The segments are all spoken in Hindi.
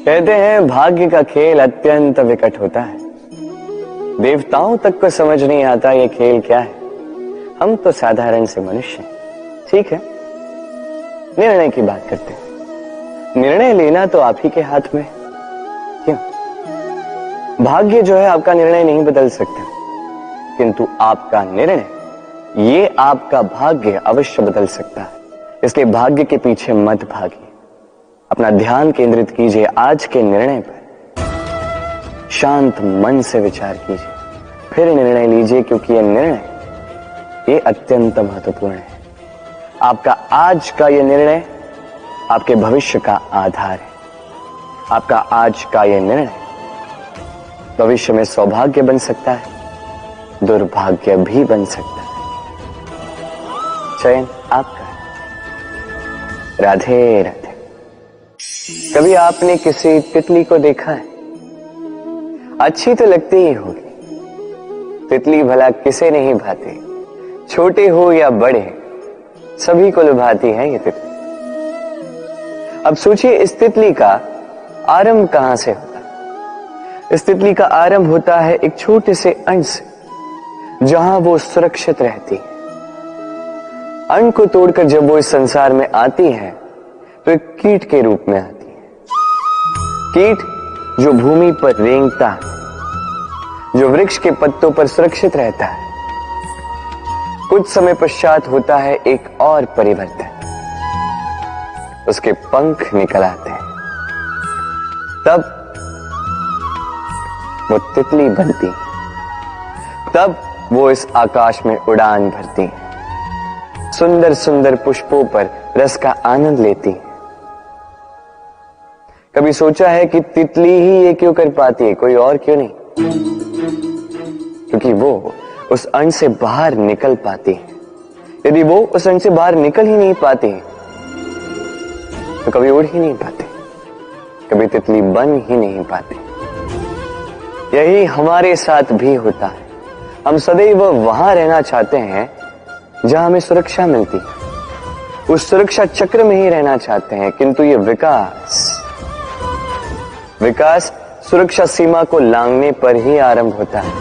कहते हैं भाग्य का खेल अत्यंत विकट होता है। देवताओं तक को समझ नहीं आता ये खेल क्या है। हम तो साधारण से मनुष्य हैं। ठीक है, निर्णय की बात करते हैं। निर्णय लेना तो आप ही के हाथ में। क्यों? भाग्य जो है आपका निर्णय नहीं बदल सकता, किंतु आपका निर्णय ये आपका भाग्य अवश्य बदल सकता है। इसलिए भाग्य के पीछे मत भागिए, अपना ध्यान केंद्रित कीजिए आज के निर्णय पर। शांत मन से विचार कीजिए, फिर निर्णय लीजिए, क्योंकि यह निर्णय ये अत्यंत महत्वपूर्ण है। आपका आज का यह निर्णय आपके भविष्य का आधार है। आपका आज का यह निर्णय भविष्य में सौभाग्य बन सकता है, दुर्भाग्य भी बन सकता है। चयन आपका। राधे राधे। कभी आपने किसी तितली को देखा है? अच्छी तो लगती ही होगी। तितली भला किसे नहीं भाती, छोटे हो या बड़े, सभी को लुभाती है ये तितली। अब सोचिए, इस तितली का आरंभ कहां से होता है? इस तितली का आरंभ होता है एक छोटे से अंड से, जहां वो सुरक्षित रहती है। अंड को तोड़कर जब वो इस संसार में आती है तो एक कीट के रूप में आती है। कीट जो भूमि पर रेंगता है, जो वृक्ष के पत्तों पर सुरक्षित रहता है। कुछ समय पश्चात होता है एक और परिवर्तन, उसके पंख निकल आते हैं। तब वो तितली बनती है। तब वो इस आकाश में उड़ान भरती है, सुंदर सुंदर पुष्पों पर रस का आनंद लेती है। कभी सोचा है कि तितली ही ये क्यों कर पाती है, कोई और क्यों नहीं? क्योंकि वो उस अंड से बाहर निकल पाती है। यदि वो उस अंड से बाहर निकल ही नहीं पाती तो कभी उड़ ही नहीं पाते, कभी तितली बन ही नहीं पाते। यही हमारे साथ भी होता है। हम सदैव वहां रहना चाहते हैं जहां हमें सुरक्षा मिलती है, उस सुरक्षा चक्र में ही रहना चाहते हैं, किंतु ये विकास सुरक्षा सीमा को लांघने पर ही आरंभ होता है।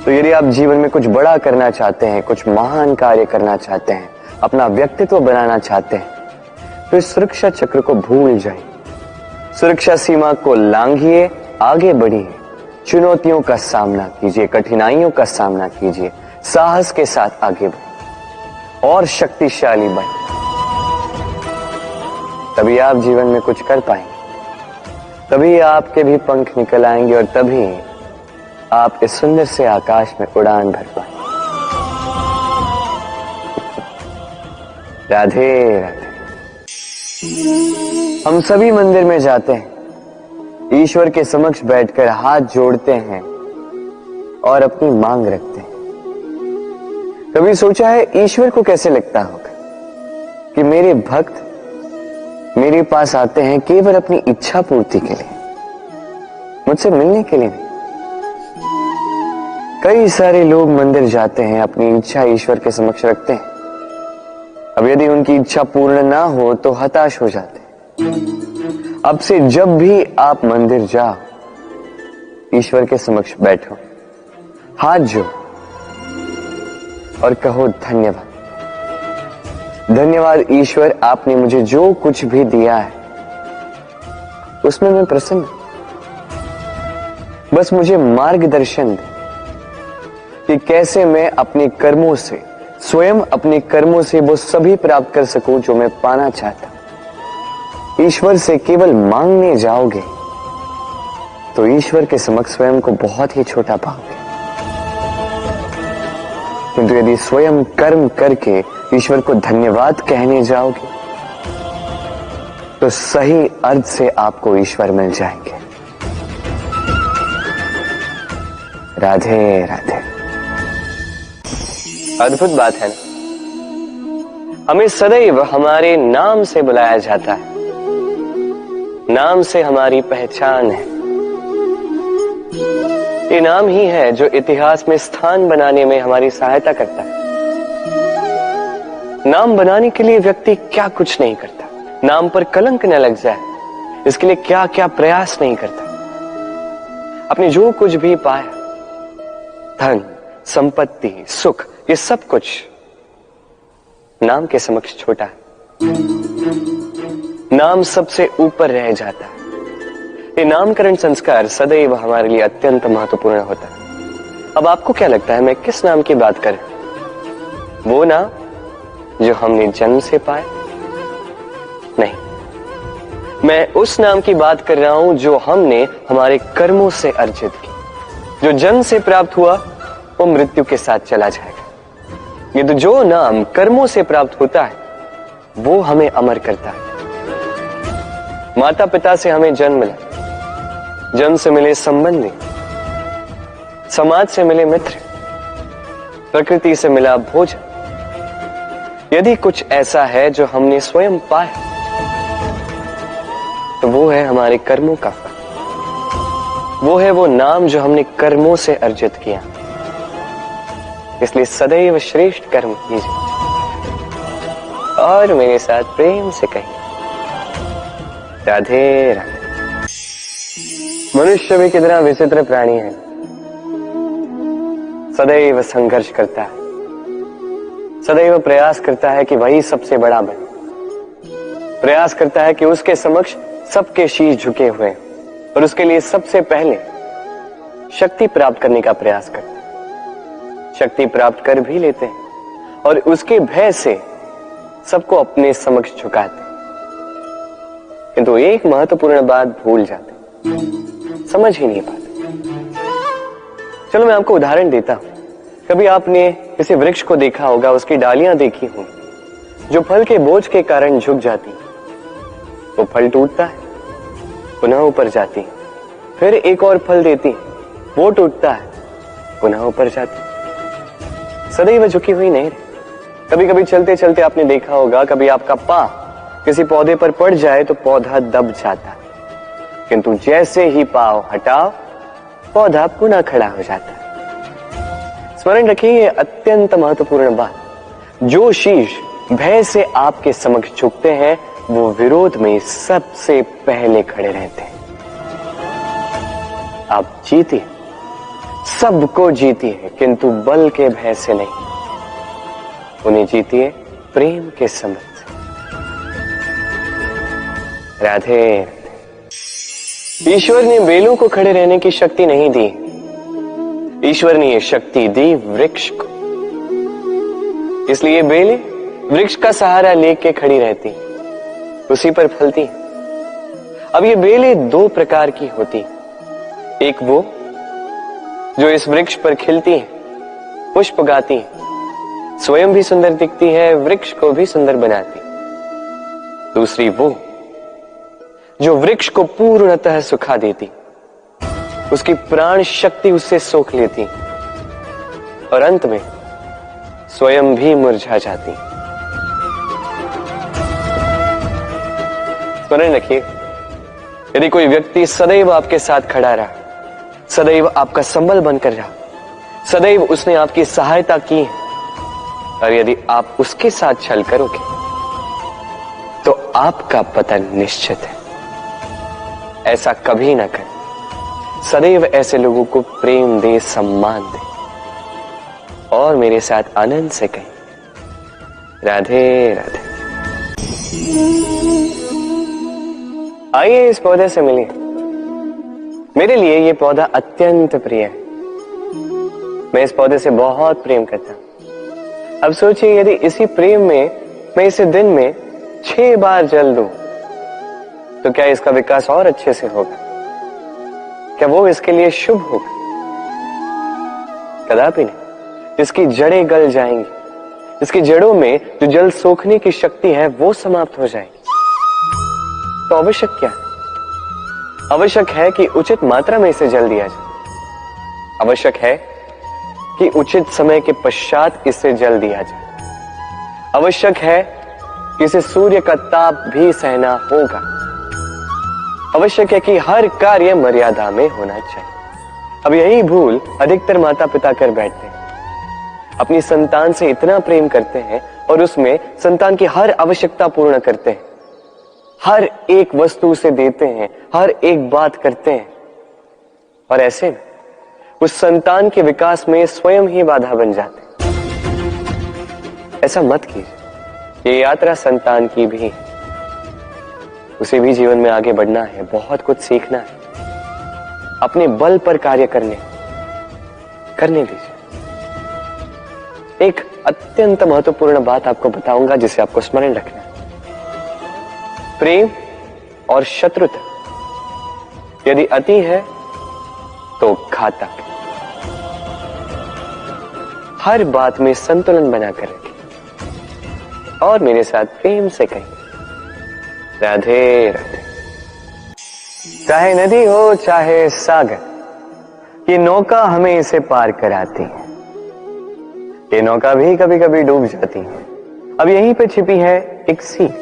तो यदि आप जीवन में कुछ बड़ा करना चाहते हैं, कुछ महान कार्य करना चाहते हैं, अपना व्यक्तित्व बनाना चाहते हैं, तो इस सुरक्षा चक्र को भूल जाइए। सुरक्षा सीमा को लांघिए, आगे बढ़िए, चुनौतियों का सामना कीजिए, कठिनाइयों का सामना कीजिए, साहस के साथ आगे बढ़िए और शक्तिशाली बने। तभी आप जीवन में कुछ कर पाएंगे, तभी आपके भी पंख निकल आएंगे और तभी आप इस सुंदर से आकाश में उड़ान भर पाएंगे। राधे राधे। हम सभी मंदिर में जाते हैं, ईश्वर के समक्ष बैठकर हाथ जोड़ते हैं और अपनी मांग रखते हैं। कभी सोचा है ईश्वर को कैसे लगता होगा कि मेरे भक्त मेरे पास आते हैं केवल अपनी इच्छा पूर्ति के लिए, मुझसे मिलने के लिए नहीं। कई सारे लोग मंदिर जाते हैं, अपनी इच्छा ईश्वर के समक्ष रखते हैं। अब यदि उनकी इच्छा पूर्ण ना हो तो हताश हो जाते हैं। अब से जब भी आप मंदिर जाओ, ईश्वर के समक्ष बैठो, हाथ जोड़ो और कहो धन्यवाद। धन्यवाद ईश्वर, आपने मुझे जो कुछ भी दिया है उसमें मैं प्रसन्न हूं। बस मुझे मार्गदर्शन दे कि कैसे मैं अपने कर्मों से, स्वयं अपने कर्मों से वो सभी प्राप्त कर सकूं जो मैं पाना चाहता हूं। ईश्वर से केवल मांगने जाओगे तो ईश्वर के समक्ष स्वयं को बहुत ही छोटा पाओगे, किंतु यदि स्वयं कर्म करके ईश्वर को धन्यवाद कहने जाओगे तो सही अर्थ से आपको ईश्वर मिल जाएंगे। राधे राधे। अद्भुत बात है ना, हमें सदैव हमारे नाम से बुलाया जाता है। नाम से हमारी पहचान है। ये नाम ही है जो इतिहास में स्थान बनाने में हमारी सहायता करता है। नाम बनाने के लिए व्यक्ति क्या कुछ नहीं करता। नाम पर कलंक न लग जाए, इसके लिए क्या क्या प्रयास नहीं करता। अपने जो कुछ भी पाया, धन, संपत्ति, सुख, ये सब कुछ नाम के समक्ष छोटा है। नाम सबसे ऊपर रह जाता है। ये नामकरण संस्कार सदैव हमारे लिए अत्यंत महत्वपूर्ण होता है। अब आपको क्या लगता है मैं किस नाम की बात कर? वो नाम जो हमने जन्म से पाया? नहीं, मैं उस नाम की बात कर रहा हूं जो हमने हमारे कर्मों से अर्जित की। जो जन्म से प्राप्त हुआ वो मृत्यु के साथ चला जाएगा। ये तो जो नाम कर्मों से प्राप्त होता है वो हमें अमर करता है। माता पिता से हमें जन्म मिला, जन्म से मिले संबंधी, समाज से मिले मित्र, प्रकृति से मिला भोजन। यदि कुछ ऐसा है जो हमने स्वयं पाया तो वो है हमारे कर्मों का फल। वो है वो नाम जो हमने कर्मों से अर्जित किया। इसलिए सदैव श्रेष्ठ कर्म कीजिए और मेरे साथ प्रेम से कहिए राधे राधे। मनुष्य भी कितना विचित्र प्राणी है, सदैव संघर्ष करता है, सदैव प्रयास करता है कि वही सबसे बड़ा बने, प्रयास करता है कि उसके समक्ष सबके शीश झुके हुए हैं और उसके लिए सबसे पहले शक्ति प्राप्त करने का प्रयास करता है। शक्ति प्राप्त कर भी लेते हैं और उसके भय से सबको अपने समक्ष झुकाते हैं, किंतु एक महत्वपूर्ण बात भूल जाते, समझ ही नहीं पाते। चलो मैं आपको उदाहरण देता हूं। कभी आपने किसी वृक्ष को देखा होगा, उसकी डालियां देखी होंगी जो फल के बोझ के कारण झुक जाती। वो फल टूटता है, पुनः ऊपर जाती, फिर एक और फल देती, वो टूटता है, पुनः ऊपर जाती, सदैव झुकी हुई नहीं रही। कभी कभी चलते चलते आपने देखा होगा, कभी आपका पांव किसी पौधे पर पड़ जाए तो पौधा दब जाता है, किंतु जैसे ही पांव हटाओ पौधा पुनः खड़ा हो जाता है। स्मरण रखिए ये अत्यंत महत्वपूर्ण बात। जो शीश भय से आपके समक्ष झुकते हैं वो विरोध में सबसे पहले खड़े रहते हैं। आप जीतिए, सबको जीतिए, किंतु बल के भय से नहीं, उन्हें जीतिए प्रेम के समझ से। राधे राधे। ईश्वर ने बेलों को खड़े रहने की शक्ति नहीं दी, ईश्वर ने ये शक्ति दी वृक्ष को। इसलिए बेलें वृक्ष का सहारा लेके खड़ी रहती, उसी पर फलती। अब ये बेलें दो प्रकार की होती, एक वो जो इस वृक्ष पर खिलती है, पुष्प गाती है, स्वयं भी सुंदर दिखती है, वृक्ष को भी सुंदर बनाती। दूसरी वो जो वृक्ष को पूर्णतः सुखा देती, उसकी प्राण शक्ति उससे सोख लेती और अंत में स्वयं भी मुरझा जाती। स्मरण रखिए, यदि कोई व्यक्ति सदैव आपके साथ खड़ा रहा, सदैव आपका संबल बनकर रहा, सदैव उसने आपकी सहायता की है, और यदि आप उसके साथ छल करोगे तो आपका पतन निश्चित है। ऐसा कभी ना करें। सदैव ऐसे लोगों को प्रेम दे, सम्मान दे और मेरे साथ आनंद से कहें राधे राधे। आइए इस पौधे से मिलिए। मेरे लिए ये पौधा अत्यंत प्रिय है। मैं इस पौधे से बहुत प्रेम करता हूं। अब सोचिए, यदि इसी प्रेम में मैं इसे दिन में 6 बार जल दूं तो क्या इसका विकास और अच्छे से होगा? क्या वो इसके लिए शुभ होगा? कदापि नहीं। इसकी जड़ें गल जाएंगी, इसकी जड़ों में जो जल सोखने की शक्ति है वो समाप्त हो जाएगी। तो आवश्यक क्या है? आवश्यक है कि उचित मात्रा में इसे जल दिया जाए। आवश्यक है कि उचित समय के पश्चात इसे जल दिया जाए। आवश्यक है कि इसे सूर्य का ताप भी सहना होगा। आवश्यक है कि हर कार्य मर्यादा में होना चाहिए। अब यही भूल अधिकतर माता पिता कर बैठते हैं। अपनी संतान से इतना प्रेम करते हैं और उसमें संतान की हर आवश्यकता पूर्ण करते हैं, हर एक वस्तु उसे देते हैं, हर एक बात करते हैं, और ऐसे में उस संतान के विकास में स्वयं ही बाधा बन जाते हैं। ऐसा मत कीजिए। ये यात्रा संतान की भी है, उसे भी जीवन में आगे बढ़ना है, बहुत कुछ सीखना है, अपने बल पर कार्य करने दीजिए। एक अत्यंत महत्वपूर्ण बात आपको बताऊंगा जिसे आपको स्मरण रखना है। प्रेम और शत्रुता यदि अति है तो घातक है। हर बात में संतुलन बनाकर रखें और मेरे साथ प्रेम से कहें, राधे राधे। चाहे नदी हो चाहे सागर, ये नौका हमें इसे पार कराती है। ये नौका भी कभी कभी डूब जाती है। अब यहीं पे छिपी है एक सीख।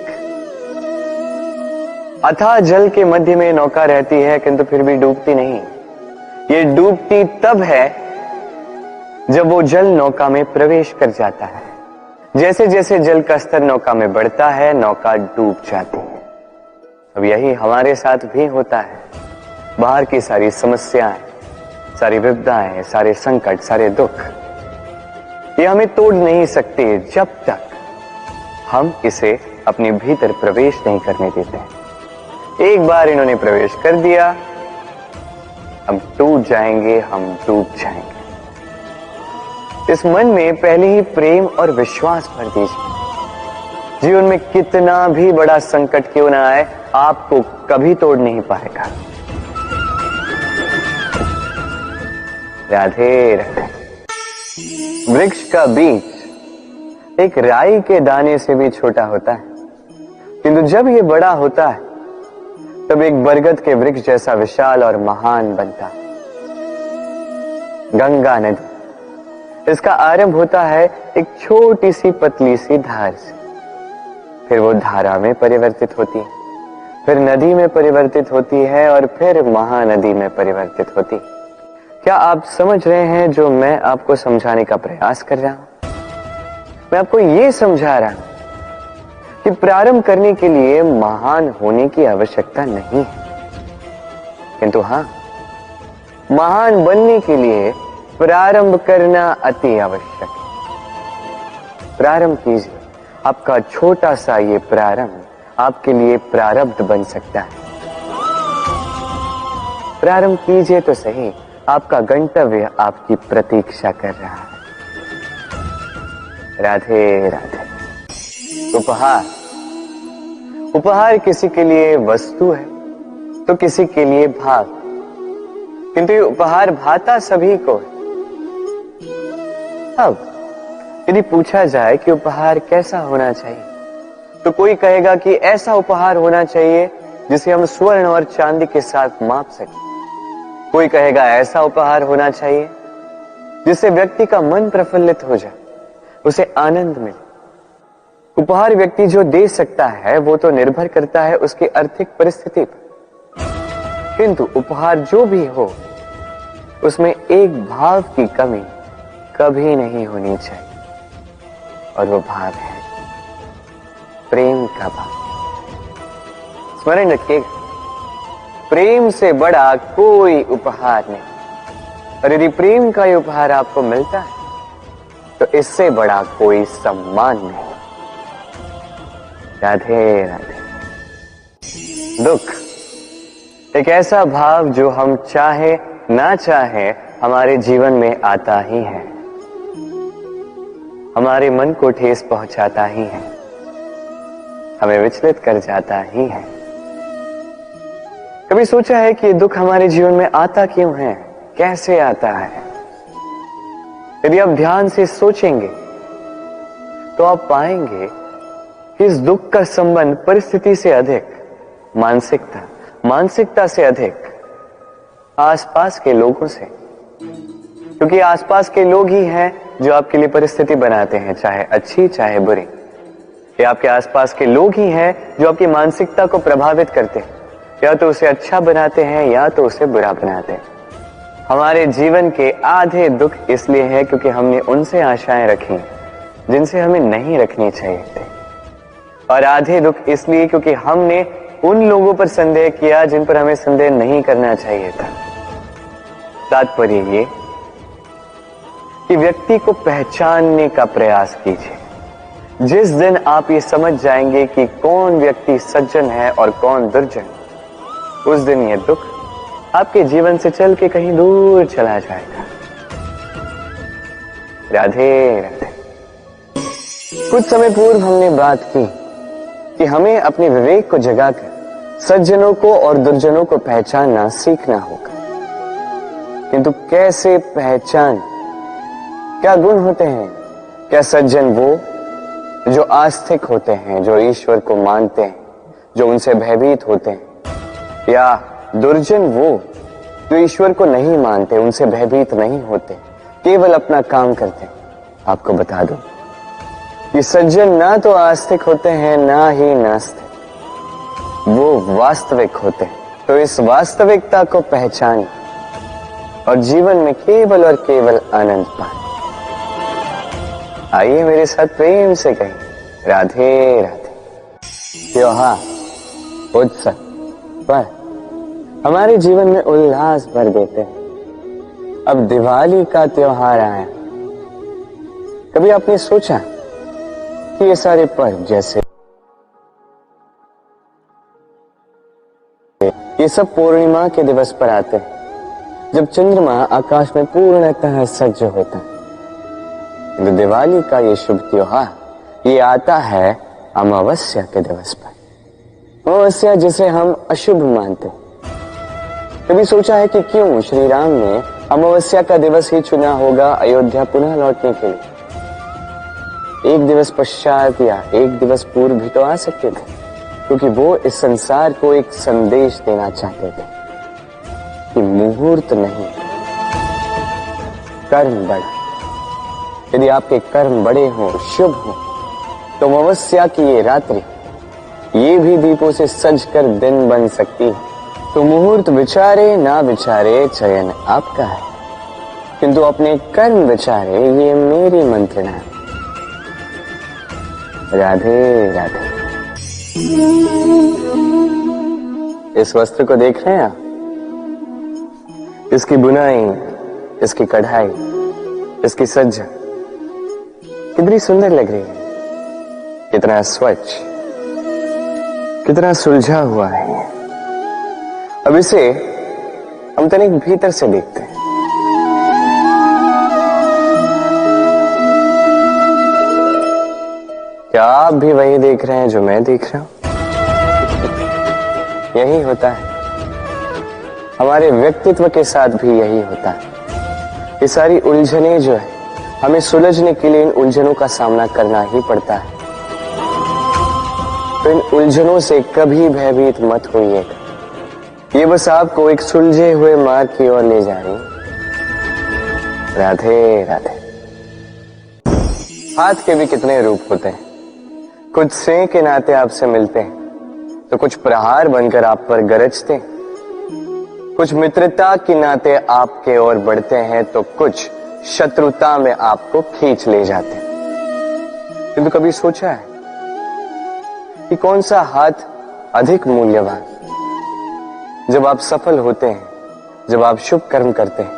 अथाह जल के मध्य में नौका रहती है किंतु फिर भी डूबती नहीं। ये डूबती तब है जब वो जल नौका में प्रवेश कर जाता है। जैसे जैसे जल का स्तर नौका में बढ़ता है, नौका डूब जाती है। अब यही हमारे साथ भी होता है। बाहर की सारी समस्याएं, सारी विपदाएं, सारे संकट, सारे दुख, ये हमें तोड़ नहीं सकते जब तक हम इसे अपने भीतर प्रवेश नहीं करने देते हैं। एक बार इन्होंने प्रवेश कर दिया, हम टूट जाएंगे, हम डूब जाएंगे। इस मन में पहले ही प्रेम और विश्वास भर दीजिए। जीवन में कितना भी बड़ा संकट क्यों ना आए, आपको कभी तोड़ नहीं पाएगा। राधे राधे। वृक्ष का बीज एक राई के दाने से भी छोटा होता है, किंतु जब ये बड़ा होता है तब एक बरगद के वृक्ष जैसा विशाल और महान बनता है। गंगा नदी, इसका आरंभ होता है एक छोटी सी पतली सी धार से, फिर वो धारा में परिवर्तित होती है, फिर नदी में परिवर्तित होती है और फिर महानदी में परिवर्तित होती है। क्या आप समझ रहे हैं जो मैं आपको समझाने का प्रयास कर रहा हूं? मैं आपको यह समझा रहा हूं कि प्रारंभ करने के लिए महान होने की आवश्यकता नहीं है, किंतु हां, महान बनने के लिए प्रारंभ करना अति आवश्यक है। प्रारंभ कीजिए। आपका छोटा सा ये प्रारंभ आपके लिए प्रारब्ध बन सकता है। प्रारंभ कीजिए तो सही, आपका गंतव्य आपकी प्रतीक्षा कर रहा है। राधे राधे। उपहार, उपहार किसी के लिए वस्तु है तो किसी के लिए भाव, किंतु ये उपहार भाता सभी को है। अब यदि पूछा जाए कि उपहार कैसा होना चाहिए, तो कोई कहेगा कि ऐसा उपहार होना चाहिए जिसे हम स्वर्ण और चांदी के साथ माप सकें। कोई कहेगा ऐसा उपहार होना चाहिए जिससे व्यक्ति का मन प्रफुल्लित हो जाए, उसे आनंद मिले। उपहार व्यक्ति जो दे सकता है वो तो निर्भर करता है उसकी आर्थिक परिस्थिति पर, किंतु उपहार जो भी हो उसमें एक भाव की कमी कभी नहीं होनी चाहिए, और वो भाव है प्रेम का भाव। स्मरण रखिएगा, प्रेम से बड़ा कोई उपहार नहीं, और यदि प्रेम का ये उपहार आपको मिलता है तो इससे बड़ा कोई सम्मान नहीं। राधे राधे। दुख एक ऐसा भाव जो हम चाहे ना चाहे हमारे जीवन में आता ही है, हमारे मन को ठेस पहुंचाता ही है, हमें विचलित कर जाता ही है। कभी सोचा है कि दुख हमारे जीवन में आता क्यों है, कैसे आता है? यदि आप ध्यान से सोचेंगे तो आप पाएंगे कि इस दुख का संबंध परिस्थिति से अधिक मानसिकता से अधिक आसपास के लोगों से, क्योंकि आसपास के लोग ही हैं जो आपके लिए परिस्थिति बनाते हैं, चाहे अच्छी चाहे बुरी। ये आपके आसपास के लोग ही हैं जो आपकी मानसिकता को प्रभावित करते हैं, या तो उसे अच्छा बनाते हैं या तो उसे बुरा बनाते हैं। हमारे जीवन के आधे दुख इसलिए है क्योंकि हमने उनसे आशाएं रखी जिनसे हमें नहीं रखनी चाहिए थी, और आधे दुख इसलिए क्योंकि हमने उन लोगों पर संदेह किया जिन पर हमें संदेह नहीं करना चाहिए था। तात्पर्य ये कि व्यक्ति को पहचानने का प्रयास कीजिए। जिस दिन आप ये समझ जाएंगे कि कौन व्यक्ति सज्जन है और कौन दुर्जन, उस दिन ये दुख आपके जीवन से चल के कहीं दूर चला जाएगा। राधे राधे। कुछ समय पूर्व हमने बात की कि हमें अपने विवेक को जगाकर सज्जनों को और दुर्जनों को पहचानना सीखना होगा। किंतु कैसे पहचान? क्या गुण होते हैं? क्या सज्जन वो जो आस्तिक होते हैं, जो ईश्वर को मानते हैं, जो उनसे भयभीत होते हैं, या दुर्जन वो जो ईश्वर को नहीं मानते, उनसे भयभीत नहीं होते, केवल अपना काम करते हैं? आपको बता दूं कि सज्जन ना तो आस्तिक होते हैं ना ही नास्तिक, वो वास्तविक होते हैं। तो इस वास्तविकता को पहचान और जीवन में केवल और केवल आनंद पाए। आइए मेरे साथ प्रेम से कहें राधे राधे। त्योहार, उत्सव पर हमारे जीवन में उल्लास भर देते हैं। अब दिवाली का त्योहार आया। कभी आपने सोचा कि ये सारे पर्व, जैसे ये सब पूर्णिमा के दिवस पर आते हैं, जब चंद्रमा आकाश में पूर्णतः सज्ज होता है। तो दिवाली का ये शुभ त्योहार ये आता है अमावस्या के दिवस पर। अमावस्या जिसे हम अशुभ मानते हैं। कभी सोचा है कि क्यों श्री राम ने अमावस्या का दिवस ही चुना होगा अयोध्या पुनः लौटने के लिए? एक दिवस पश्चात या एक दिवस पूर्व भी तो आ सकते थे, क्योंकि वो इस संसार को एक संदेश देना चाहते थे कि मुहूर्त नहीं, कर्म बड़ा। यदि आपके कर्म बड़े हों, शुभ हों, तो अमावस्या की ये रात्रि ये भी दीपों से सज कर दिन बन सकती है। तो मुहूर्त विचारे ना विचारे, चयन आपका है, किंतु अपने कर्म विचारे, ये मेरी मंत्रणा है। राधे राधे। इस वस्त्र को देख रहे हैं आप? इसकी बुनाई, इसकी कढ़ाई, इसकी सज्जा कितनी सुंदर लग रही है, कितना स्वच्छ, कितना सुलझा हुआ है। अब इसे हम तनिक भीतर से देखते हैं। क्या आप भी वही देख रहे हैं जो मैं देख रहा हूं? यही होता है हमारे व्यक्तित्व के साथ भी, यही होता है। ये सारी उलझनें जो है, हमें सुलझने के लिए इन उलझनों का सामना करना ही पड़ता है। तो इन उलझनों से कभी भयभीत मत होइएगा। ये बस आपको एक सुलझे हुए मार्ग की ओर ले जा रही। राधे राधे। हाथ के भी कितने रूप होते हैं। कुछ स्नेह के नाते आपसे मिलते हैं, तो कुछ प्रहार बनकर आप पर गरजते हैं। कुछ मित्रता के नाते आपके ओर बढ़ते हैं, तो कुछ शत्रुता में आपको खींच ले जाते हैं। किंतु कभी सोचा है कि कौन सा हाथ अधिक मूल्यवान? जब आप सफल होते हैं, जब आप शुभ कर्म करते हैं,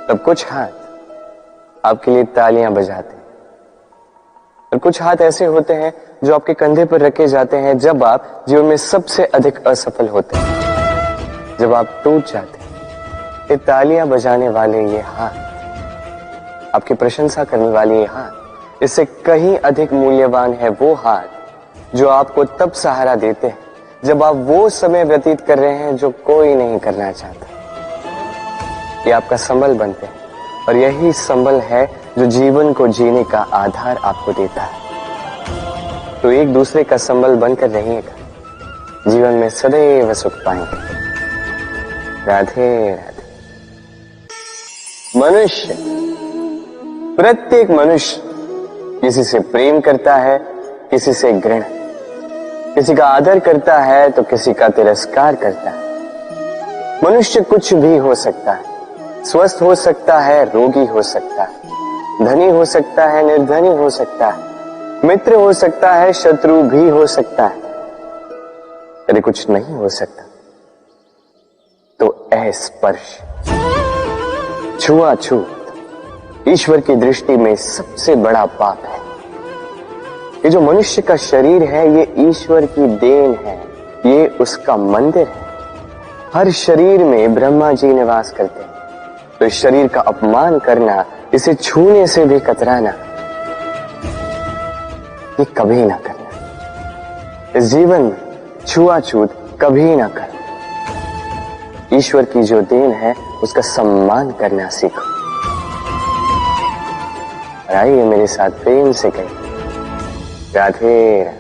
तब कुछ हाथ आपके लिए तालियां बजाते हैं, और कुछ हाथ ऐसे होते हैं जो आपके कंधे पर रखे जाते हैं जब आप जीवन में सबसे अधिक असफल होते हैं, जब आप टूट जाते हैं। ये तालियां बजाने वाले ये हाथ, आपकी प्रशंसा करने वाले ये हाथ, इससे कहीं अधिक मूल्यवान है वो हाथ जो आपको तब सहारा देते हैं जब आप वो समय व्यतीत कर रहे हैं जो कोई नहीं करना चाहता। ये आपका संबल बनते हैं, और यही संबल है जो जीवन को जीने का आधार आपको देता है। तो एक दूसरे का संबल बनकर रहिएगा, जीवन में सदैव सुख पाएंगे। राधे राधे। मनुष्य, प्रत्येक मनुष्य किसी से प्रेम करता है, किसी से घृणा, किसी का आदर करता है तो किसी का तिरस्कार करता है। मनुष्य कुछ भी हो सकता है, स्वस्थ हो सकता है, रोगी हो सकता है, धनी हो सकता है, निर्धनी हो सकता है, मित्र हो सकता है, शत्रु भी हो सकता है। यदि कुछ नहीं हो सकता तो अस्पर्श, छुआछूत ईश्वर की दृष्टि में सबसे बड़ा पाप है। ये जो मनुष्य का शरीर है ये ईश्वर की देन है, ये उसका मंदिर है। हर शरीर में ब्रह्मा जी निवास करते हैं, तो इस शरीर का अपमान करना, इसे छूने से भी कतराना, ये कभी ना करना। इस जीवन में छुआछूत कभी ना करना। ईश्वर की जो देन है उसका सम्मान करना सीखो। और आइए मेरे साथ प्रेम से कहें, राधे राधे।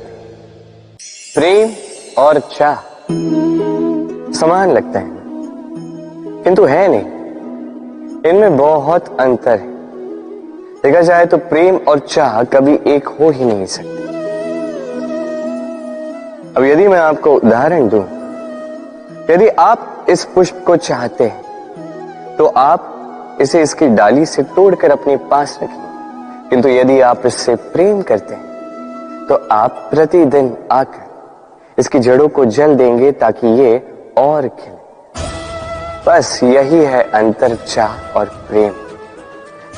प्रेम और चाह समान लगता है, किंतु है नहीं, इनमें बहुत अंतर है। देखा जाए तो प्रेम और चाह कभी एक हो ही नहीं सकते। अब यदि मैं आपको उदाहरण दूं, यदि आप इस पुष्प को चाहते हैं तो आप इसे इसकी डाली से तोड़कर अपने पास रखिए, किंतु यदि आप इससे प्रेम करते हैं तो आप प्रतिदिन आकर इसकी जड़ों को जल देंगे ताकि ये और खिले। बस यही है अंतर चाह और प्रेम।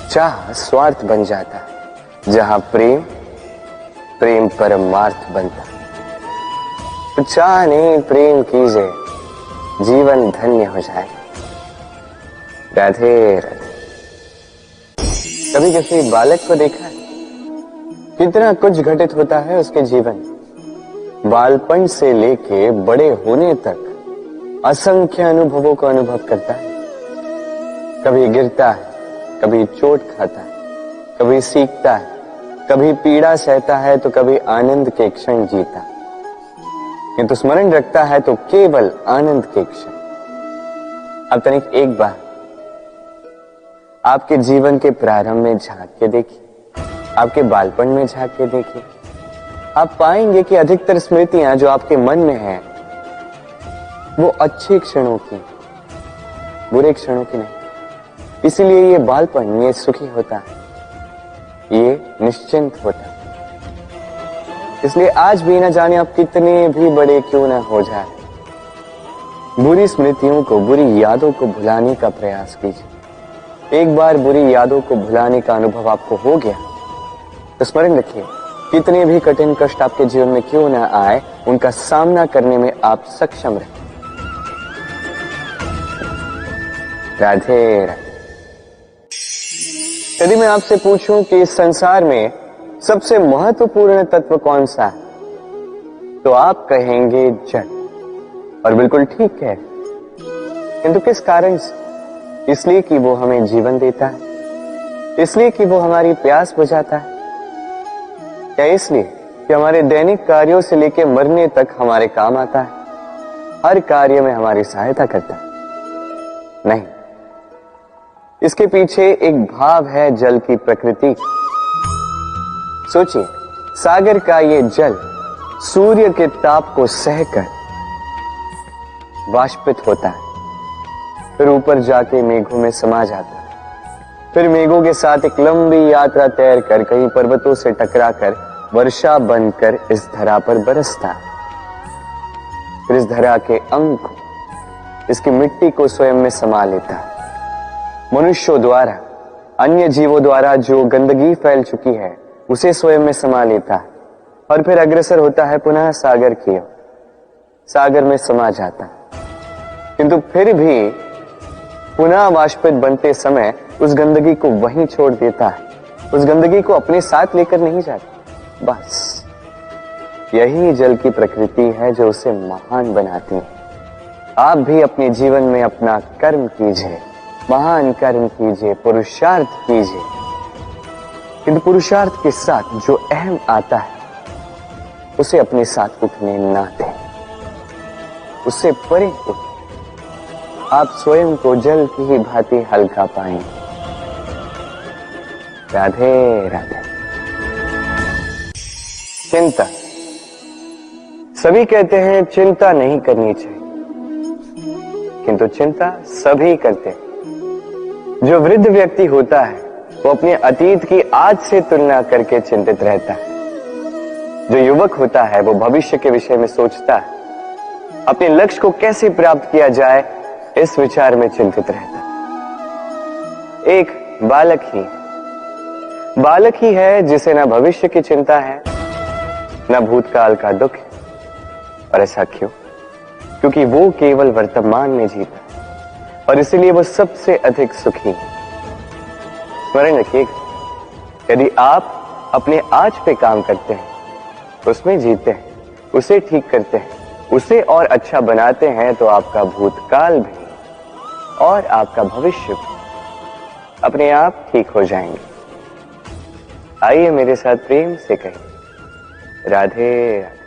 चाह स्वार्थ बन जाता है, जहां प्रेम प्रेम परमार्थ बनता है। तो चाह नहीं, प्रेम कीजिए, जीवन धन्य हो जाए। राधे राधे। कभी किसी बालक को देखा है कितना कुछ घटित होता है उसके जीवन, बालपन से लेके बड़े होने तक असंख्य अनुभवों को अनुभव करता है। कभी गिरता है, कभी चोट खाता है, कभी सीखता है, कभी पीड़ा सहता है, तो कभी आनंद के क्षण जीता है। किंतु स्मरण रखता है तो केवल आनंद के क्षण। अब तनिक एक बार आपके जीवन के प्रारंभ में झांक के देखिए, आपके बालपन में झांक के देखिए, आप पाएंगे कि अधिकतर स्मृतियां जो आपके मन में हैं वो अच्छे क्षणों की, बुरे क्षणों की नहीं। इसीलिए ये बालपन, ये सुखी होता है, ये निश्चिंत होता है। इसलिए आज भी न जाने आप कितने भी बड़े क्यों ना हो जाए, बुरी स्मृतियों को, बुरी यादों को भुलाने का प्रयास कीजिए। एक बार बुरी यादों को भुलाने का अनुभव आपको हो गया तो स्मरण रखिए, कितने भी कठिन कष्ट आपके जीवन में क्यों ना आए, उनका सामना करने में आप सक्षम रहें। राधे राधे। यदि मैं आपसे पूछूं कि इस संसार में सबसे महत्वपूर्ण तत्व कौन सा है, तो आप कहेंगे जल। और बिल्कुल ठीक है, किंतु किस कारण से? इसलिए कि वो हमें जीवन देता है, इसलिए कि वो हमारी प्यास बुझाता है, या इसलिए कि हमारे दैनिक कार्यों से लेकर मरने तक हमारे काम आता है, हर कार्य में हमारी सहायता करता है? नहीं, इसके पीछे एक भाव है जल की प्रकृति। सोचिए, सागर का ये जल सूर्य के ताप को सहकर वाष्पित होता है, फिर ऊपर जाके मेघों में समा जाता है, फिर मेघों के साथ एक लंबी यात्रा तैर कर कहीं पर्वतों से टकराकर वर्षा बनकर इस धरा पर बरसता है। फिर इस धरा के अंग को, इसकी मिट्टी को स्वयं में समा लेता है। मनुष्यों द्वारा, अन्य जीवों द्वारा जो गंदगी फैल चुकी है उसे स्वयं में समा लेता है, और फिर अग्रसर होता है पुनः सागर की ओर, सागर में समा जाता है। किंतु फिर भी पुनः वाष्पित बनते समय उस गंदगी को वहीं छोड़ देता है, उस गंदगी को अपने साथ लेकर नहीं जाता। बस यही जल की प्रकृति है जो उसे महान बनाती है। आप भी अपने जीवन में अपना कर्म कीजिए, महान कर्म कीजिए, पुरुषार्थ कीजिए, किंतु पुरुषार्थ के साथ जो अहम आता है उसे अपने साथ उठने ना दें, उससे परे उठें। आप स्वयं को जल की ही भांति हल्का पाएंगे। राधे राधे। चिंता, सभी कहते हैं चिंता नहीं करनी चाहिए, किंतु चिंता सभी करते हैं। जो वृद्ध व्यक्ति होता है वो अपने अतीत की आज से तुलना करके चिंतित रहता है। जो युवक होता है वो भविष्य के विषय में सोचता है। अपने लक्ष्य को कैसे प्राप्त किया जाए इस विचार में चिंतित रहता। एक बालक ही है जिसे ना भविष्य की चिंता है, ना भूतकाल का दुख। और ऐसा क्यों? क्योंकि वो केवल वर्तमान में जीता और इसलिए वो सबसे अधिक सुखी है। स्मरण रखिएगा, यदि आप अपने आज पे काम करते हैं, उसमें जीते हैं, उसे ठीक करते हैं, उसे और अच्छा बनाते हैं, तो आपका भूतकाल भी और आपका भविष्य भी अपने आप ठीक हो जाएंगे। आइए मेरे साथ प्रेम से कहें, राधे राधे।